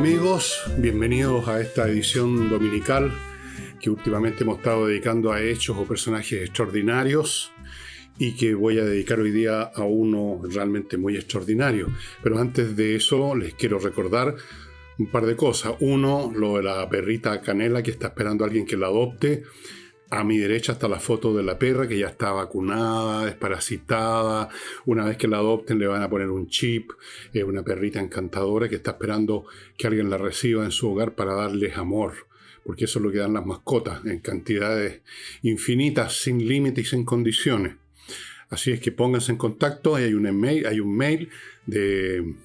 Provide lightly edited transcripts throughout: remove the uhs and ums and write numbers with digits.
Amigos, bienvenidos a esta edición dominical que últimamente hemos estado dedicando a hechos o personajes extraordinarios y que voy a dedicar hoy día a uno realmente muy extraordinario. Pero antes de eso les quiero recordar un par de cosas. Uno, lo de la perrita Canela que está esperando a alguien que la adopte. A mi derecha está la foto de la perra que ya está vacunada, desparasitada. Una vez que la adopten le van a poner un chip. Es una perrita encantadora que está esperando que alguien la reciba en su hogar para darles amor. Porque eso es lo que dan las mascotas, en cantidades infinitas, sin límites y sin condiciones. Así es que pónganse en contacto. Hay un mail de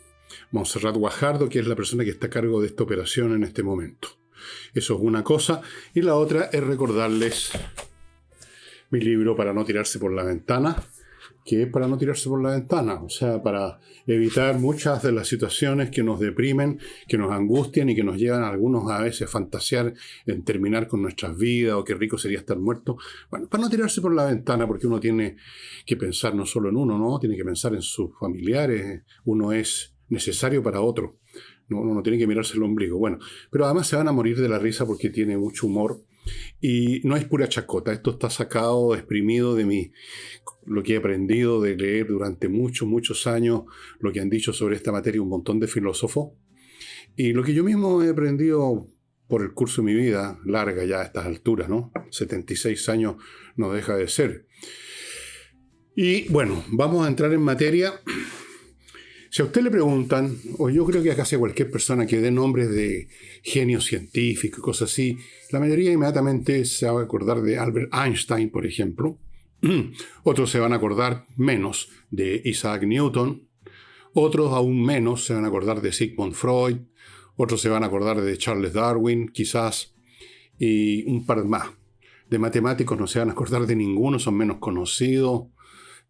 Montserrat Guajardo, que es la persona que está a cargo de esta operación en este momento. Eso es una cosa. Y la otra es recordarles mi libro Para no tirarse por la ventana, que es para no tirarse por la ventana, o sea, para evitar muchas de las situaciones que nos deprimen, que nos angustian y que nos llevan a algunos a veces a fantasear en terminar con nuestras vidas o qué rico sería estar muerto. Bueno, para no tirarse por la ventana, porque uno tiene que pensar no solo en uno, ¿no? Tiene que pensar en sus familiares. Uno es necesario para otro. No, uno no tiene que mirarse el ombligo. Bueno, pero además se van a morir de la risa porque tiene mucho humor y no es pura chacota. Esto está sacado, exprimido de lo que he aprendido de leer durante muchos años, lo que han dicho sobre esta materia un montón de filósofos y lo que yo mismo he aprendido por el curso de mi vida, larga ya a estas alturas, ¿no? 76 años no deja de ser. Y bueno, vamos a entrar en materia. Si a usted le preguntan, o yo creo que a casi cualquier persona que dé nombres de genios científicos y cosas así, la mayoría inmediatamente se va a acordar de Albert Einstein, por ejemplo. Otros se van a acordar menos de Isaac Newton. Otros aún menos se van a acordar de Sigmund Freud. Otros se van a acordar de Charles Darwin, quizás. Y un par más. De matemáticos no se van a acordar de ninguno, son menos conocidos.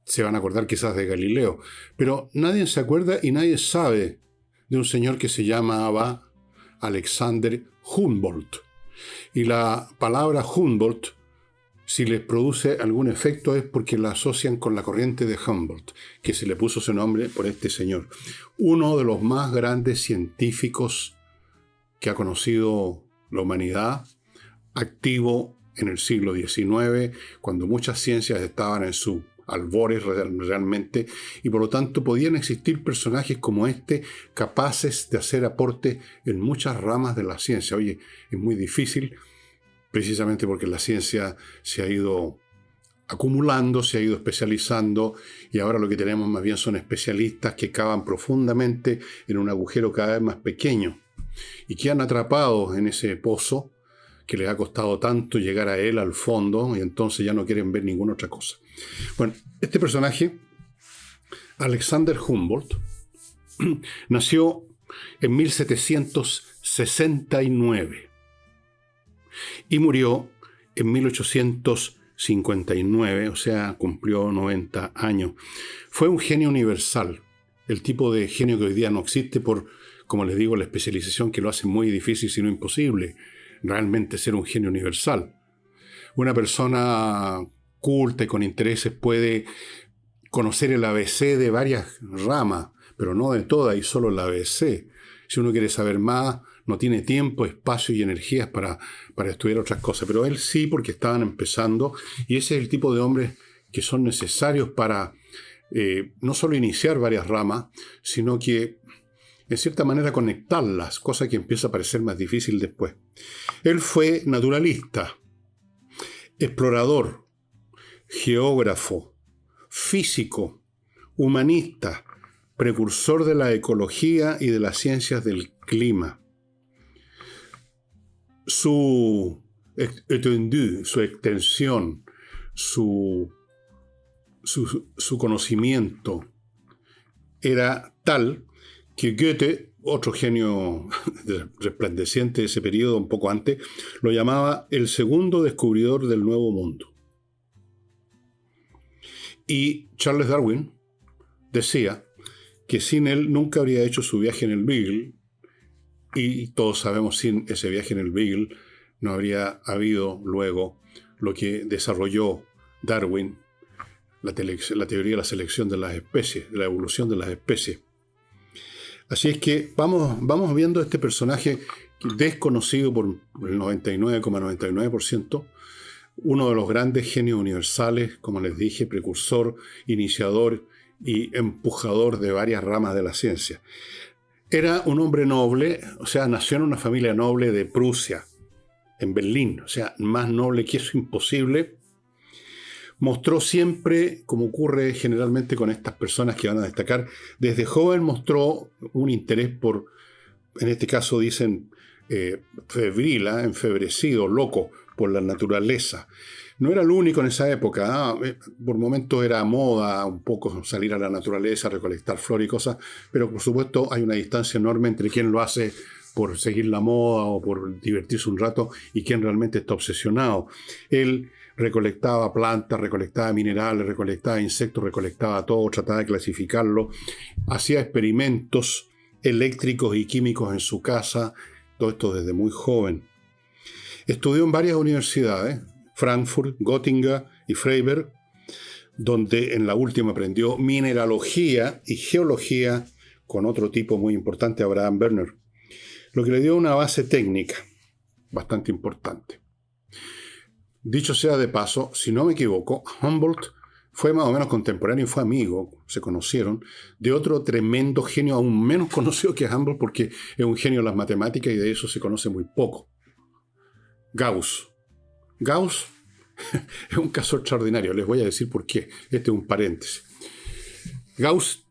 Se van a acordar quizás de Galileo, pero nadie se acuerda y nadie sabe de un señor que se llamaba Alexander Humboldt. Y la palabra Humboldt, si les produce algún efecto, es porque la asocian con la corriente de Humboldt, que se le puso ese nombre por este señor. Uno de los más grandes científicos que ha conocido la humanidad, activo en el siglo XIX, cuando muchas ciencias estaban en su albores realmente, y por lo tanto podían existir personajes como este capaces de hacer aporte en muchas ramas de la ciencia. Oye, es muy difícil, precisamente porque la ciencia se ha ido acumulando, se ha ido especializando, y ahora lo que tenemos más bien son especialistas que cavan profundamente en un agujero cada vez más pequeño, y quedan atrapados en ese pozo que les ha costado tanto llegar a él, al fondo, y entonces ya no quieren ver ninguna otra cosa. Bueno, este personaje, Alexander Humboldt, nació en 1769 y murió en 1859, o sea, cumplió 90 años. Fue un genio universal, el tipo de genio que hoy día no existe por, como les digo, la especialización que lo hace muy difícil, si no imposible, realmente ser un genio universal. Una persona culta y con intereses puede conocer el ABC de varias ramas, pero no de todas y solo el ABC. Si uno quiere saber más, no tiene tiempo, espacio y energías para estudiar otras cosas, pero él sí, porque estaban empezando, y ese es el tipo de hombres que son necesarios para no solo iniciar varias ramas, sino que en cierta manera conectarlas, cosa que empieza a parecer más difícil después. Él fue naturalista, explorador, geógrafo, físico, humanista, precursor de la ecología y de las ciencias del clima. Su étendue, su extensión, su conocimiento era tal que Goethe, otro genio resplandeciente de ese periodo, un poco antes, lo llamaba el segundo descubridor del Nuevo Mundo. Y Charles Darwin decía que sin él nunca habría hecho su viaje en el Beagle, y todos sabemos, sin ese viaje en el Beagle no habría habido luego lo que desarrolló Darwin, la teoría de la selección de las especies, de la evolución de las especies. Así es que vamos viendo este personaje desconocido por el 99,99%, uno de los grandes genios universales, como les dije, precursor, iniciador y empujador de varias ramas de la ciencia. Era un hombre noble, o sea, nació en una familia noble de Prusia, en Berlín, o sea, más noble que eso imposible. Mostró siempre, como ocurre generalmente con estas personas que van a destacar, desde joven mostró un interés por, en este caso dicen, febril, enfebrecido, loco por la naturaleza. No era el único en esa época. Por momentos era moda un poco salir a la naturaleza, recolectar flores y cosas, pero por supuesto hay una distancia enorme entre quien lo hace por seguir la moda o por divertirse un rato y quien realmente está obsesionado. Él recolectaba plantas, recolectaba minerales, recolectaba insectos, recolectaba todo, trataba de clasificarlo, hacía experimentos eléctricos y químicos en su casa, todo esto desde muy joven. Estudió en varias universidades, Frankfurt, Göttingen y Freiberg, donde en la última aprendió mineralogía y geología con otro tipo muy importante, Abraham Werner, lo que le dio una base técnica bastante importante. Dicho sea de paso, si no me equivoco, Humboldt fue más o menos contemporáneo y fue amigo, se conocieron, de otro tremendo genio aún menos conocido que Humboldt porque es un genio de las matemáticas y de eso se conoce muy poco. Gauss. Gauss es un caso extraordinario, les voy a decir por qué. Este es un paréntesis. Gauss,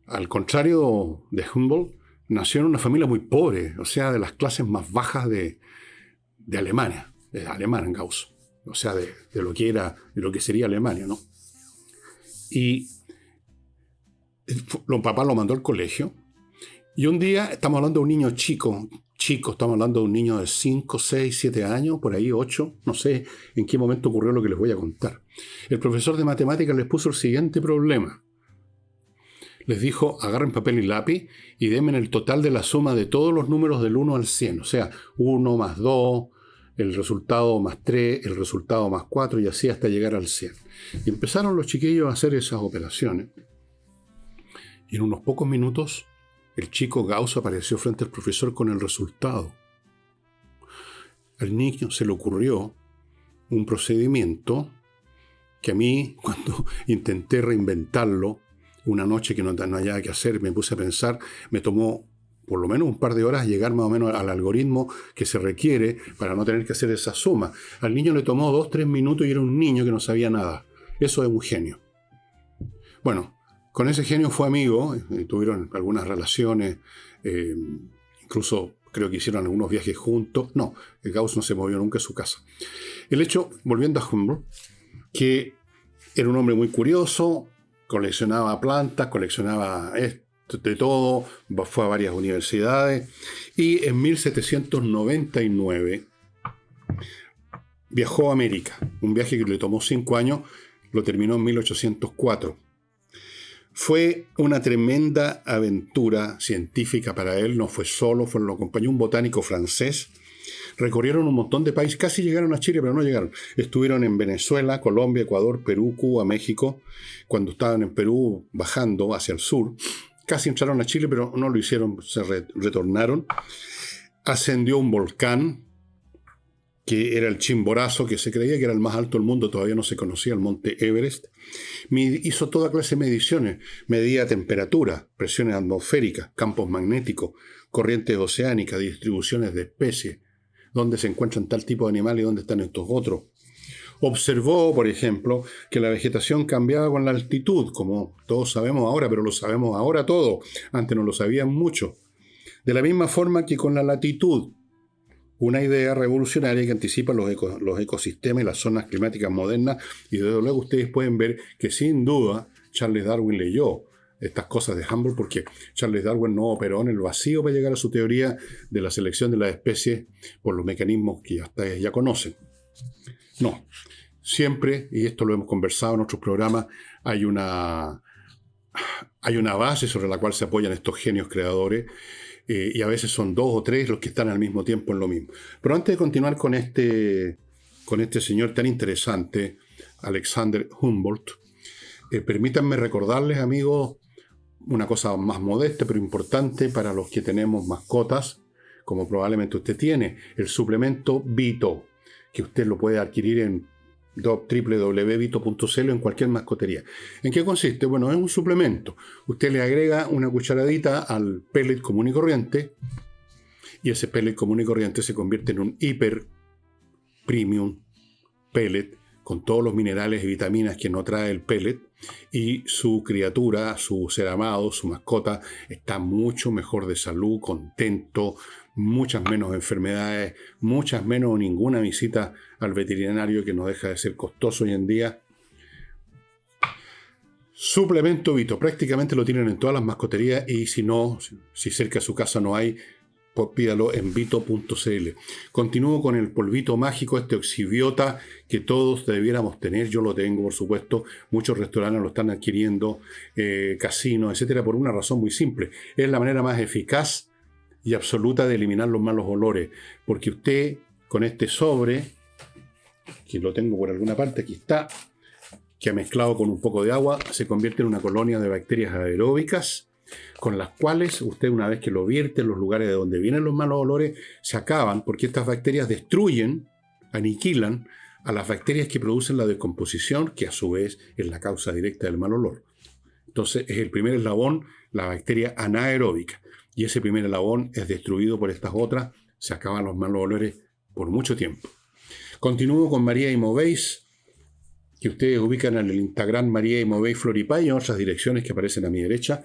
al contrario de Humboldt, nació en una familia muy pobre, o sea, de las clases más bajas de Alemania. Es alemán Gauss, o sea, de lo que era, de lo que sería Alemania, ¿no? Y papá lo mandó al colegio. Y un día, estamos hablando de un niño chico, estamos hablando de un niño de 5, 6, 7 años, por ahí 8, no sé en qué momento ocurrió lo que les voy a contar. El profesor de matemáticas les puso el siguiente problema. Les dijo, agarren papel y lápiz y denme el total de la suma de todos los números del 1 al 100. O sea, 1 más 2, el resultado más 3, el resultado más 4 y así hasta llegar al 100. Y empezaron los chiquillos a hacer esas operaciones. Y en unos pocos minutos, el chico Gauss apareció frente al profesor con el resultado. Al niño se le ocurrió un procedimiento que a mí, cuando intenté reinventarlo, una noche que no había que hacer, me puse a pensar, me tomó por lo menos un par de horas llegar más o menos al algoritmo que se requiere para no tener que hacer esa suma. Al niño le tomó 2, 3 minutos y era un niño que no sabía nada. Eso es un genio. Bueno, con ese genio fue amigo, tuvieron algunas relaciones, incluso creo que hicieron algunos viajes juntos. No, Gauss no se movió nunca de su casa. El hecho, volviendo a Humboldt, que era un hombre muy curioso, coleccionaba plantas, coleccionaba de todo, fue a varias universidades y en 1799 viajó a América. Un viaje que le tomó 5 años, lo terminó en 1804. Fue una tremenda aventura científica para él, no fue solo, lo acompañó un botánico francés. Recorrieron un montón de países, casi llegaron a Chile, pero no llegaron. Estuvieron en Venezuela, Colombia, Ecuador, Perú, Cuba, México. Cuando estaban en Perú, bajando hacia el sur, casi entraron a Chile, pero no lo hicieron, se retornaron. Ascendió un volcán, que era el Chimborazo, que se creía que era el más alto del mundo, todavía no se conocía, el monte Everest. Hizo toda clase de mediciones, medía temperatura, presiones atmosféricas, campos magnéticos, corrientes oceánicas, distribuciones de especies, dónde se encuentran tal tipo de animales y dónde están estos otros. Observó, por ejemplo, que la vegetación cambiaba con la altitud, como todos sabemos ahora, pero lo sabemos ahora todo. Antes no lo sabían mucho. De la misma forma que con la latitud. Una idea revolucionaria que anticipa los ecosistemas y las zonas climáticas modernas. Y desde luego ustedes pueden ver que sin duda Charles Darwin leyó estas cosas de Humboldt porque Charles Darwin no operó en el vacío para llegar a su teoría de la selección de las especies por los mecanismos que ustedes ya conocen. No, siempre, y esto lo hemos conversado en otros programas, hay una base sobre la cual se apoyan estos genios creadores y a veces son 2 o 3 los que están al mismo tiempo en lo mismo. Pero antes de continuar con este señor tan interesante, Alexander Humboldt, permítanme recordarles, amigos, una cosa más modesta pero importante para los que tenemos mascotas, como probablemente usted tiene, el suplemento Vito, que usted lo puede adquirir en www.vito.cl en cualquier mascotería. ¿En qué consiste? Bueno, es un suplemento. Usted le agrega una cucharadita al pellet común y corriente, y ese pellet común y corriente se convierte en un hiper premium pellet con todos los minerales y vitaminas que no trae el pellet, y su criatura, su ser amado, su mascota, está mucho mejor de salud, contento, muchas menos enfermedades, muchas menos o ninguna visita al veterinario, que no deja de ser costoso hoy en día. Suplemento Vito, prácticamente lo tienen en todas las mascoterías, y si no, si cerca de su casa no hay, pues pídalo en vito.cl. Continúo con el polvito mágico, este oxibiota que todos debiéramos tener. Yo lo tengo, por supuesto. Muchos restaurantes lo están adquiriendo, casinos, etcétera, por una razón muy simple. Es la manera más eficaz y absoluta de eliminar los malos olores. Porque usted, con este sobre, que lo tengo por alguna parte, aquí está, que ha mezclado con un poco de agua, se convierte en una colonia de bacterias aeróbicas, con las cuales usted, una vez que lo vierte en los lugares de donde vienen los malos olores, se acaban, porque estas bacterias destruyen, aniquilan a las bacterias que producen la descomposición, que a su vez es la causa directa del mal olor. Entonces es el primer eslabón, la bacteria anaeróbica, y ese primer eslabón es destruido por estas otras, se acaban los malos olores por mucho tiempo. Continúo con María Imoveis, que ustedes ubican en el Instagram María Imoveis Floripay y en otras direcciones que aparecen a mi derecha,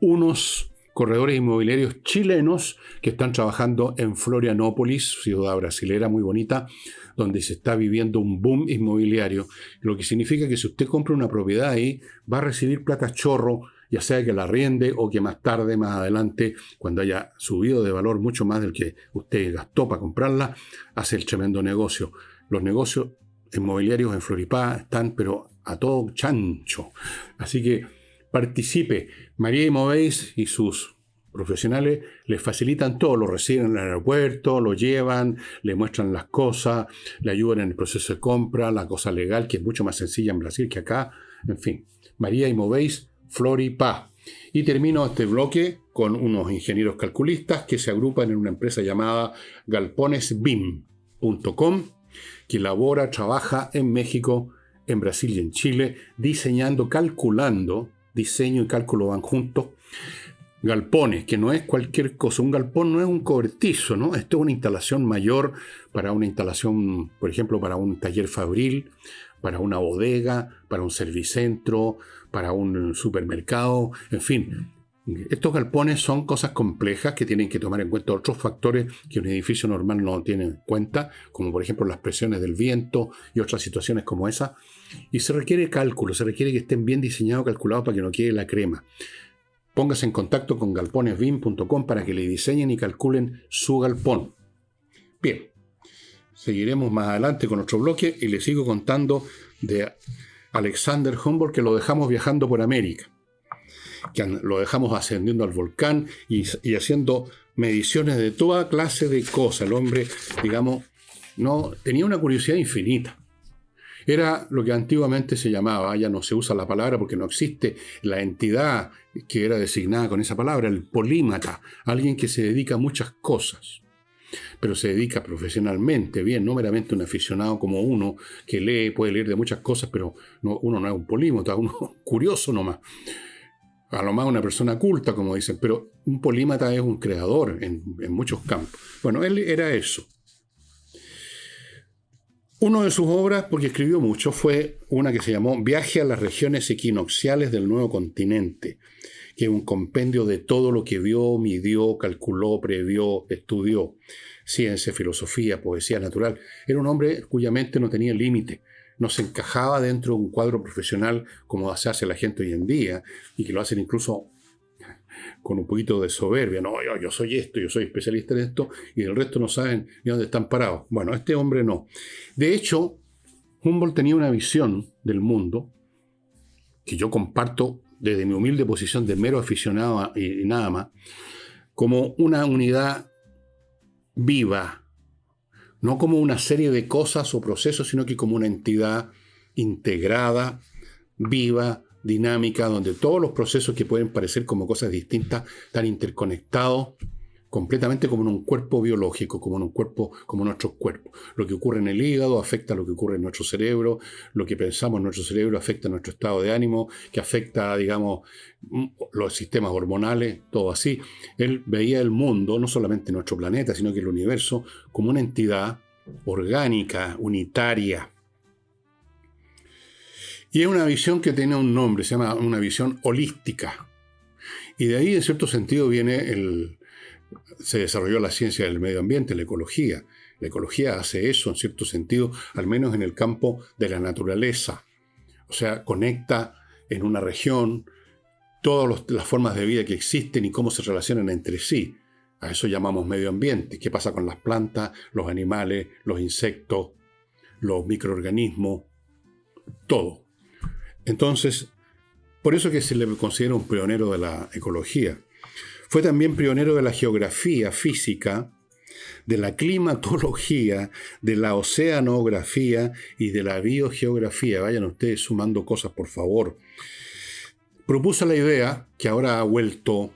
unos corredores inmobiliarios chilenos que están trabajando en Florianópolis, ciudad brasilera muy bonita, donde se está viviendo un boom inmobiliario, lo que significa que si usted compra una propiedad ahí, va a recibir plata chorro, ya sea que la arriende o que más tarde, más adelante, cuando haya subido de valor mucho más del que usted gastó para comprarla, hace el tremendo negocio. Los negocios inmobiliarios en Floripá están pero a todo chancho. Así que participe. María Imoveis y sus profesionales les facilitan todo, lo reciben en el aeropuerto, lo llevan, le muestran las cosas, le ayudan en el proceso de compra, la cosa legal, que es mucho más sencilla en Brasil que acá. En fin, María Imoveis Floripá. Y termino este bloque con unos ingenieros calculistas que se agrupan en una empresa llamada galponesbim.com, que elabora, trabaja en México, en Brasil y en Chile, diseñando, calculando. Diseño y cálculo van juntos. Galpones, que no es cualquier cosa. Un galpón no es un cobertizo, ¿no? Esto es una instalación mayor para una instalación, por ejemplo, para un taller fabril, para una bodega, para un servicentro, para un supermercado, en fin. Estos galpones son cosas complejas que tienen que tomar en cuenta otros factores que un edificio normal no tiene en cuenta, como por ejemplo las presiones del viento y otras situaciones como esa. Y se requiere cálculo, se requiere que estén bien diseñados, calculados para que no quede la crema. Póngase en contacto con galponesbim.com para que le diseñen y calculen su galpón. Bien, seguiremos más adelante con otro bloque y le sigo contando de Alexander Humboldt, que lo dejamos viajando por América, que lo dejamos ascendiendo al volcán y haciendo mediciones de toda clase de cosas. El hombre, digamos, no tenía una curiosidad infinita. Era lo que antiguamente se llamaba, ya no se usa la palabra porque no existe la entidad que era designada con esa palabra, el polímata, alguien que se dedica a muchas cosas, pero se dedica profesionalmente, bien, no meramente un aficionado como uno que lee, puede leer de muchas cosas, pero uno no es un polímata, uno curioso nomás. A lo más una persona culta, como dicen, pero un polímata es un creador en muchos campos. Bueno, él era eso. Una de sus obras, porque escribió mucho, fue una que se llamó Viaje a las regiones equinocciales del Nuevo Continente, que es un compendio de todo lo que vio, midió, calculó, previó, estudió. Ciencia, filosofía, poesía natural. Era un hombre cuya mente no tenía límite. No se encajaba dentro de un cuadro profesional como se hace la gente hoy en día, y que lo hacen incluso con un poquito de soberbia. No, yo soy esto, yo soy especialista en esto, y el resto no saben ni dónde están parados. Bueno, este hombre no. De hecho, Humboldt tenía una visión del mundo que yo comparto desde mi humilde posición de mero aficionado y nada más, como una unidad viva, no como una serie de cosas o procesos, sino que como una entidad integrada, viva, dinámica, donde todos los procesos que pueden parecer como cosas distintas están interconectados completamente como en un cuerpo biológico, como en un cuerpo, como nuestros cuerpos. Lo que ocurre en el hígado afecta a lo que ocurre en nuestro cerebro, lo que pensamos en nuestro cerebro afecta a nuestro estado de ánimo, que afecta, digamos, los sistemas hormonales, todo así. Él veía el mundo, no solamente nuestro planeta, sino que el universo, como una entidad orgánica, unitaria. Y es una visión que tiene un nombre, se llama una visión holística. Y de ahí, en cierto sentido, se desarrolló la ciencia del medio ambiente, la ecología. La ecología hace eso, en cierto sentido, al menos en el campo de la naturaleza. O sea, conecta en una región todas las formas de vida que existen y cómo se relacionan entre sí. A eso llamamos medio ambiente. ¿Qué pasa con las plantas, los animales, los insectos, los microorganismos? Todo. Entonces, por eso que se le considera un pionero de la ecología. Fue también pionero de la geografía física, de la climatología, de la oceanografía y de la biogeografía. Vayan ustedes sumando cosas, por favor. Propuso la idea, que ahora ha vuelto,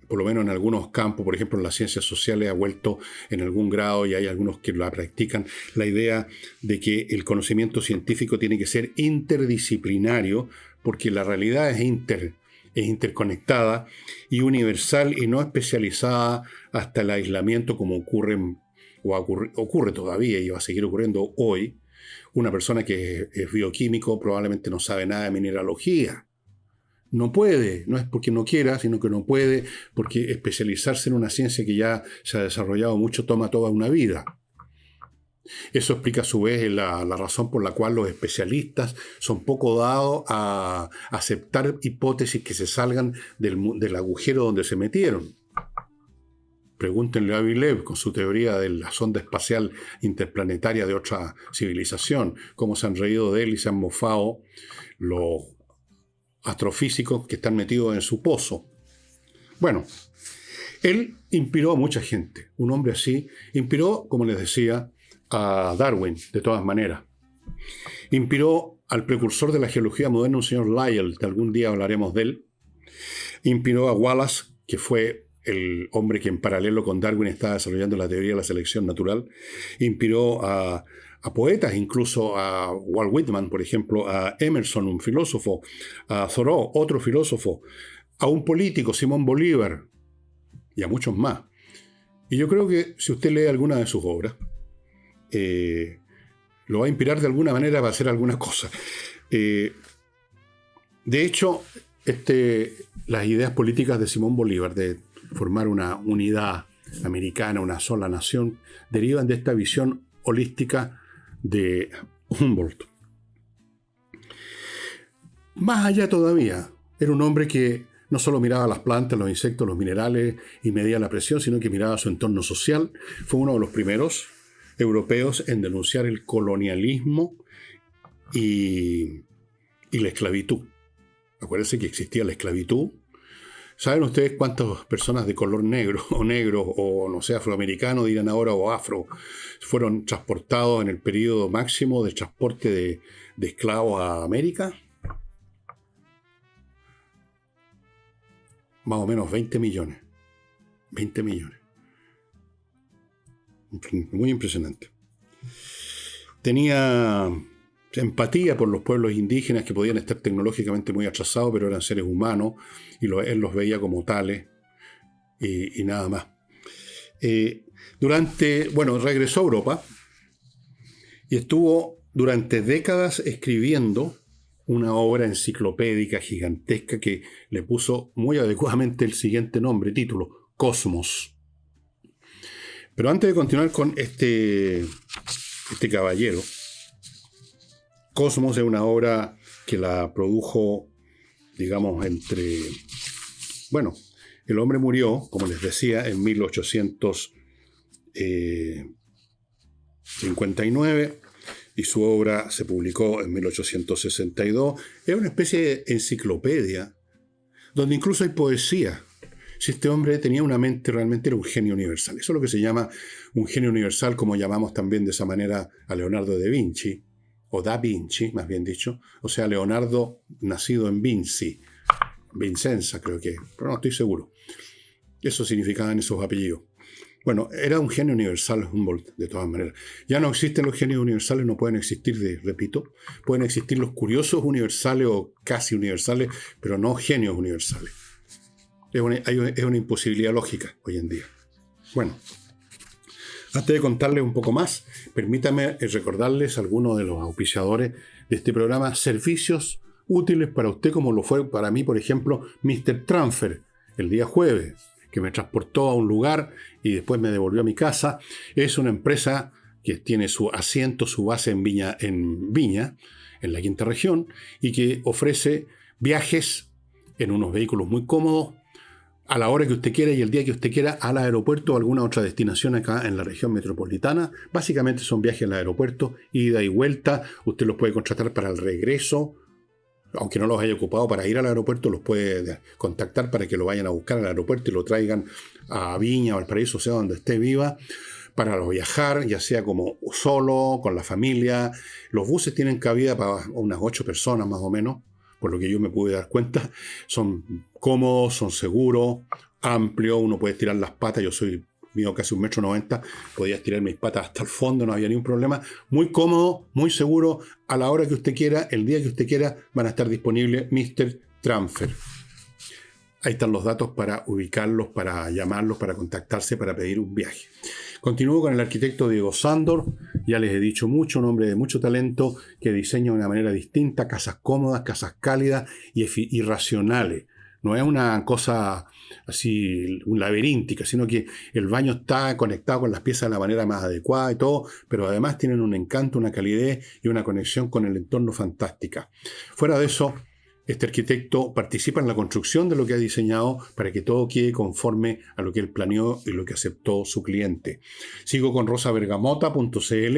por lo menos en algunos campos, por ejemplo en las ciencias sociales, ha vuelto en algún grado y hay algunos que la practican, la idea de que el conocimiento científico tiene que ser interdisciplinario, porque la realidad es interconectada y universal y no especializada hasta el aislamiento como ocurre todavía y va a seguir ocurriendo hoy. Una persona que es bioquímico probablemente no sabe nada de mineralogía. No puede, no es porque no quiera, sino que no puede, porque especializarse en una ciencia que ya se ha desarrollado mucho toma toda una vida. Eso explica a su vez la razón por la cual los especialistas son poco dados a aceptar hipótesis que se salgan del agujero donde se metieron. Pregúntenle a Avilev con su teoría de la sonda espacial interplanetaria de otra civilización, cómo se han reído de él y se han mofado los astrofísicos que están metidos en su pozo. Bueno, él inspiró a mucha gente. Un hombre así inspiró, como les decía, a Darwin, de todas maneras. Inspiró al precursor de la geología moderna, un señor Lyell, que algún día hablaremos de él. Inspiró a Wallace, que fue el hombre que en paralelo con Darwin estaba desarrollando la teoría de la selección natural. Inspiró a poetas, incluso a Walt Whitman, por ejemplo, a Emerson, un filósofo, a Thoreau, otro filósofo, a un político, Simón Bolívar, y a muchos más. Y yo creo que si usted lee alguna de sus obras, lo va a inspirar de alguna manera para hacer alguna cosa. De hecho, las ideas políticas de Simón Bolívar de formar una unidad americana, una sola nación, derivan de esta visión holística de Humboldt. Más allá todavía, era un hombre que no solo miraba las plantas, los insectos, los minerales y medía la presión, sino que miraba su entorno social. Fue uno de los primeros europeos en denunciar el colonialismo y la esclavitud. Acuérdense que existía la esclavitud. ¿Saben ustedes cuántas personas de color negro o no sé, afroamericano dirán ahora, o afro, fueron transportados en el periodo máximo de transporte de esclavos a América? Más o menos 20 millones. 20 millones. Muy impresionante. Tenía empatía por los pueblos indígenas que podían estar tecnológicamente muy atrasados, pero eran seres humanos y él los veía como tales y nada más. Regresó a Europa y estuvo durante décadas escribiendo una obra enciclopédica gigantesca que le puso muy adecuadamente el siguiente título, Cosmos. Pero antes de continuar con este caballero, Cosmos es una obra que la produjo, digamos, el hombre murió, como les decía, en 1859 y su obra se publicó en 1862. Es una especie de enciclopedia donde incluso hay poesía. Si este hombre tenía una mente, realmente era un genio universal. Eso es lo que se llama un genio universal, como llamamos también de esa manera a Leonardo da Vinci, o Da Vinci, más bien dicho, o sea, Leonardo nacido en Vinci, Vincenza creo que, pero no estoy seguro. Eso significaban esos apellidos. Bueno, era un genio universal Humboldt, de todas maneras. Ya no existen los genios universales, no pueden existir, repito. Pueden existir los curiosos universales o casi universales, pero no genios universales. Es una imposibilidad lógica hoy en día. Bueno, antes de contarles un poco más, permítame recordarles algunos de los auspiciadores de este programa, servicios útiles para usted, como lo fue para mí, por ejemplo, Mr. Transfer, el día jueves, que me transportó a un lugar y después me devolvió a mi casa. Es una empresa que tiene su asiento, su base en Viña, en la quinta región, y que ofrece viajes en unos vehículos muy cómodos, a la hora que usted quiera y el día que usted quiera, al aeropuerto o alguna otra destinación acá en la región metropolitana. Básicamente son viajes al aeropuerto, ida y vuelta. Usted los puede contratar para el regreso. Aunque no los haya ocupado para ir al aeropuerto, los puede contactar para que lo vayan a buscar al aeropuerto y lo traigan a Viña o al Paraíso, o sea, donde esté viva, para viajar, ya sea como solo, con la familia. Los buses tienen cabida para unas 8 personas más o menos, por lo que yo me pude dar cuenta. Son cómodos, son seguros, amplios, uno puede estirar las patas. Yo mido casi 1,90 m, podía estirar mis patas hasta el fondo, no había ningún problema. Muy cómodo, muy seguro, a la hora que usted quiera, el día que usted quiera, van a estar disponibles Mr. Transfer. Ahí están los datos para ubicarlos, para llamarlos, para contactarse, para pedir un viaje. Continúo con el arquitecto Diego Sándor. Ya les he dicho mucho, un hombre de mucho talento que diseña de una manera distinta casas cómodas, casas cálidas y racionales. No es una cosa así laberíntica, sino que el baño está conectado con las piezas de la manera más adecuada y todo, pero además tienen un encanto, una calidez y una conexión con el entorno fantástica. Fuera de eso, este arquitecto participa en la construcción de lo que ha diseñado para que todo quede conforme a lo que él planeó y lo que aceptó su cliente. Sigo con rosabergamota.cl.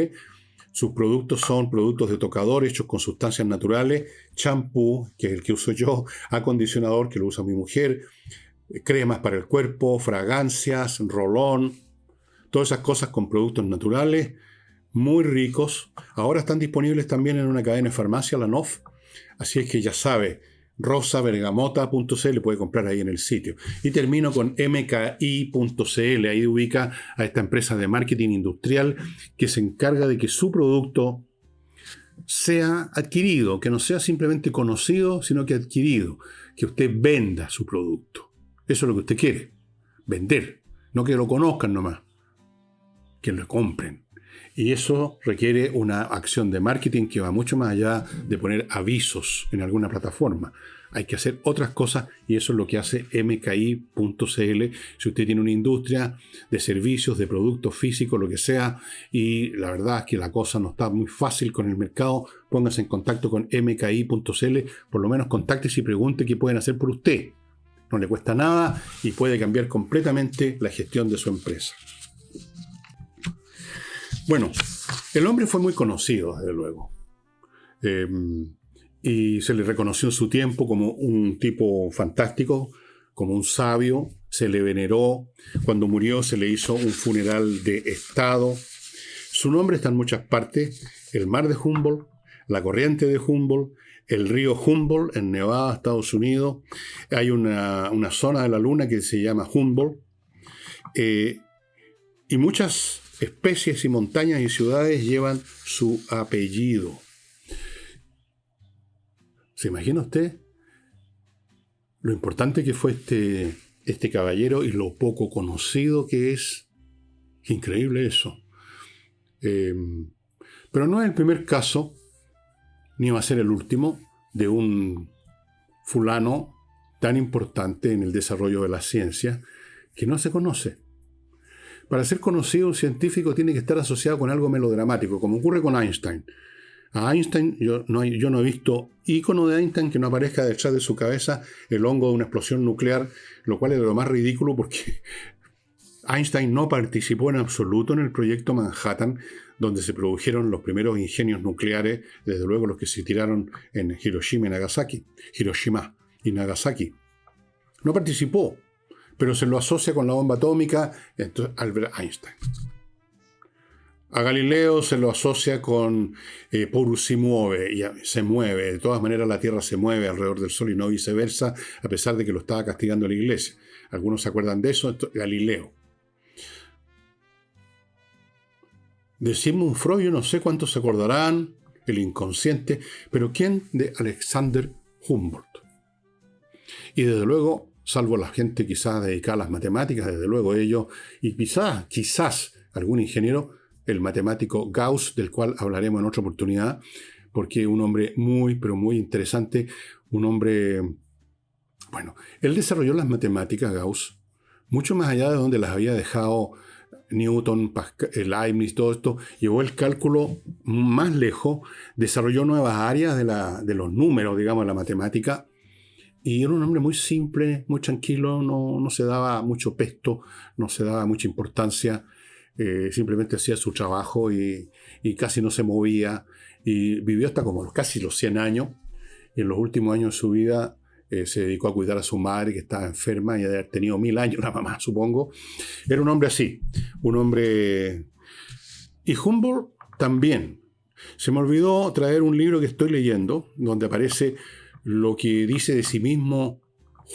Sus productos son productos de tocador hechos con sustancias naturales, champú, que es el que uso yo, acondicionador, que lo usa mi mujer, cremas para el cuerpo, fragancias, rolón, todas esas cosas con productos naturales, muy ricos. Ahora están disponibles también en una cadena de farmacia, la NOF. Así es que ya sabe, rosabergamota.cl, puede comprar ahí en el sitio. Y termino con mki.cl, ahí ubica a esta empresa de marketing industrial que se encarga de que su producto sea adquirido, que no sea simplemente conocido, sino que adquirido, que usted venda su producto. Eso es lo que usted quiere, vender, no que lo conozcan nomás, que lo compren. Y eso requiere una acción de marketing que va mucho más allá de poner avisos en alguna plataforma. Hay que hacer otras cosas y eso es lo que hace mki.cl. Si usted tiene una industria de servicios, de productos físicos, lo que sea, y la verdad es que la cosa no está muy fácil con el mercado, póngase en contacto con mki.cl, por lo menos contáctese y pregunte qué pueden hacer por usted. No le cuesta nada y puede cambiar completamente la gestión de su empresa. Bueno, el hombre fue muy conocido, desde luego. Y se le reconoció en su tiempo como un tipo fantástico, como un sabio. Se le veneró. Cuando murió se le hizo un funeral de estado. Su nombre está en muchas partes. El mar de Humboldt, la corriente de Humboldt, el río Humboldt en Nevada, Estados Unidos. Hay una zona de la luna que se llama Humboldt. Y muchas especies y montañas y ciudades llevan su apellido. ¿Se imagina usted lo importante que fue este caballero y lo poco conocido que es? Increíble eso. Pero no es el primer caso, ni va a ser el último, de un fulano tan importante en el desarrollo de la ciencia que no se conoce. Para ser conocido, un científico tiene que estar asociado con algo melodramático, como ocurre con Einstein. A Einstein, yo no he visto ícono de Einstein que no aparezca detrás de su cabeza el hongo de una explosión nuclear, lo cual es de lo más ridículo porque Einstein no participó en absoluto en el proyecto Manhattan, donde se produjeron los primeros ingenios nucleares, desde luego los que se tiraron en Hiroshima y Nagasaki. No participó, pero se lo asocia con la bomba atómica, entonces Albert Einstein. A Galileo se lo asocia con porus si muove, y se mueve. De todas maneras, la Tierra se mueve alrededor del Sol y no viceversa, a pesar de que lo estaba castigando la Iglesia. ¿Algunos se acuerdan de eso? Galileo. De Sigmund Freud, yo no sé cuántos se acordarán, el inconsciente, pero ¿quién de Alexander Humboldt? Y desde luego, salvo la gente quizás dedicada a las matemáticas, desde luego ellos, y quizás algún ingeniero, el matemático Gauss, del cual hablaremos en otra oportunidad, porque es un hombre muy, pero muy interesante, un hombre, bueno, él desarrolló las matemáticas, Gauss, mucho más allá de donde las había dejado Newton, Pascal, Leibniz, todo esto, llevó el cálculo más lejos, desarrolló nuevas áreas de los números, digamos, de la matemática, y era un hombre muy simple, muy tranquilo, no se daba mucho pesto, no se daba mucha importancia, simplemente hacía su trabajo y casi no se movía, y vivió hasta como casi los 100 años, y en los últimos años de su vida se dedicó a cuidar a su madre que estaba enferma y de haber tenido 1000 años la mamá, supongo. Era un hombre así, un hombre... Y Humboldt también. Se me olvidó traer un libro que estoy leyendo, donde aparece lo que dice de sí mismo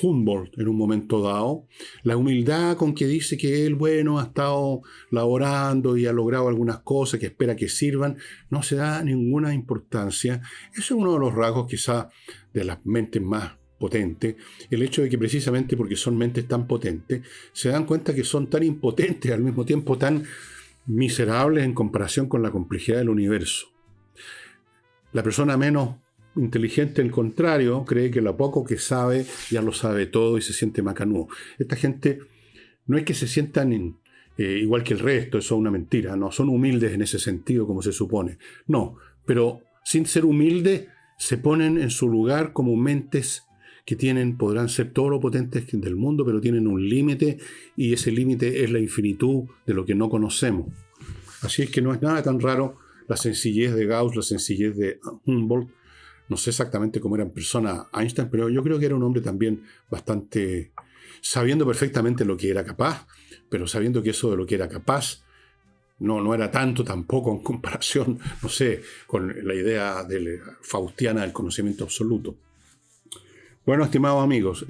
Humboldt en un momento dado, la humildad con que dice que él, bueno, ha estado laborando y ha logrado algunas cosas que espera que sirvan, no se da ninguna importancia. Eso es uno de los rasgos quizás de las mentes más potentes, el hecho de que precisamente porque son mentes tan potentes, se dan cuenta que son tan impotentes, al mismo tiempo tan miserables en comparación con la complejidad del universo. La persona menos inteligente, al contrario, cree que lo poco que sabe ya lo sabe todo y se siente macanudo. Esta gente no es que se sientan igual que el resto, eso es una mentira, no, son humildes en ese sentido como se supone. No, pero sin ser humildes se ponen en su lugar como mentes que podrán ser todo lo potentes del mundo, pero tienen un límite y ese límite es la infinitud de lo que no conocemos. Así es que no es nada tan raro la sencillez de Gauss, la sencillez de Humboldt. No sé exactamente cómo era en persona Einstein, pero yo creo que era un hombre también bastante, sabiendo perfectamente lo que era capaz, pero sabiendo que eso de lo que era capaz no era tanto tampoco en comparación, no sé, con la idea faustiana del conocimiento absoluto. Bueno, estimados amigos,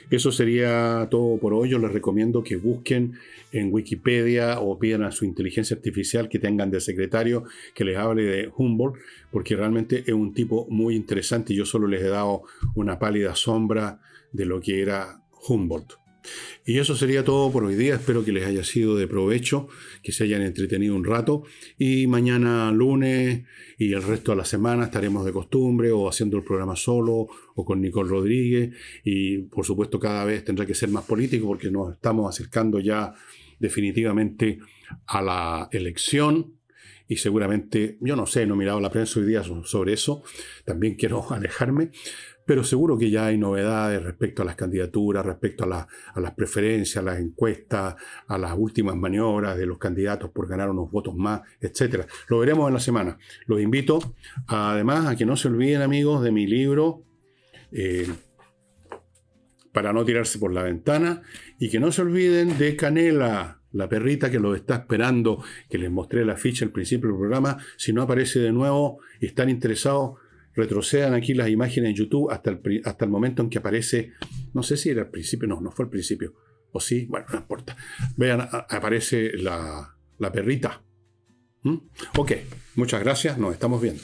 eso sería todo por hoy. Yo les recomiendo que busquen en Wikipedia o pidan a su inteligencia artificial que tengan de secretario que les hable de Humboldt, porque realmente es un tipo muy interesante y yo solo les he dado una pálida sombra de lo que era Humboldt. Y eso sería todo por hoy día. Espero que les haya sido de provecho, que se hayan entretenido un rato. Y mañana lunes y el resto de la semana estaremos de costumbre o haciendo el programa solo o con Nicole Rodríguez. Y por supuesto cada vez tendrá que ser más político porque nos estamos acercando ya definitivamente a la elección. Y seguramente, yo no sé, no he mirado la prensa hoy día sobre eso. También quiero alejarme. Pero seguro que ya hay novedades respecto a las candidaturas, respecto a las preferencias, a las encuestas, a las últimas maniobras de los candidatos por ganar unos votos más, etc. Lo veremos en la semana. Los invito, además, a que no se olviden, amigos, de mi libro Para no tirarse por la ventana, y que no se olviden de Canela, la perrita que los está esperando, que les mostré la ficha al principio del programa. Si no aparece de nuevo y están interesados, retrocedan aquí las imágenes en YouTube hasta el momento en que aparece, no sé si era al principio, no fue al principio, o sí, bueno, no importa. Vean, aparece la perrita. Ok, muchas gracias, nos estamos viendo.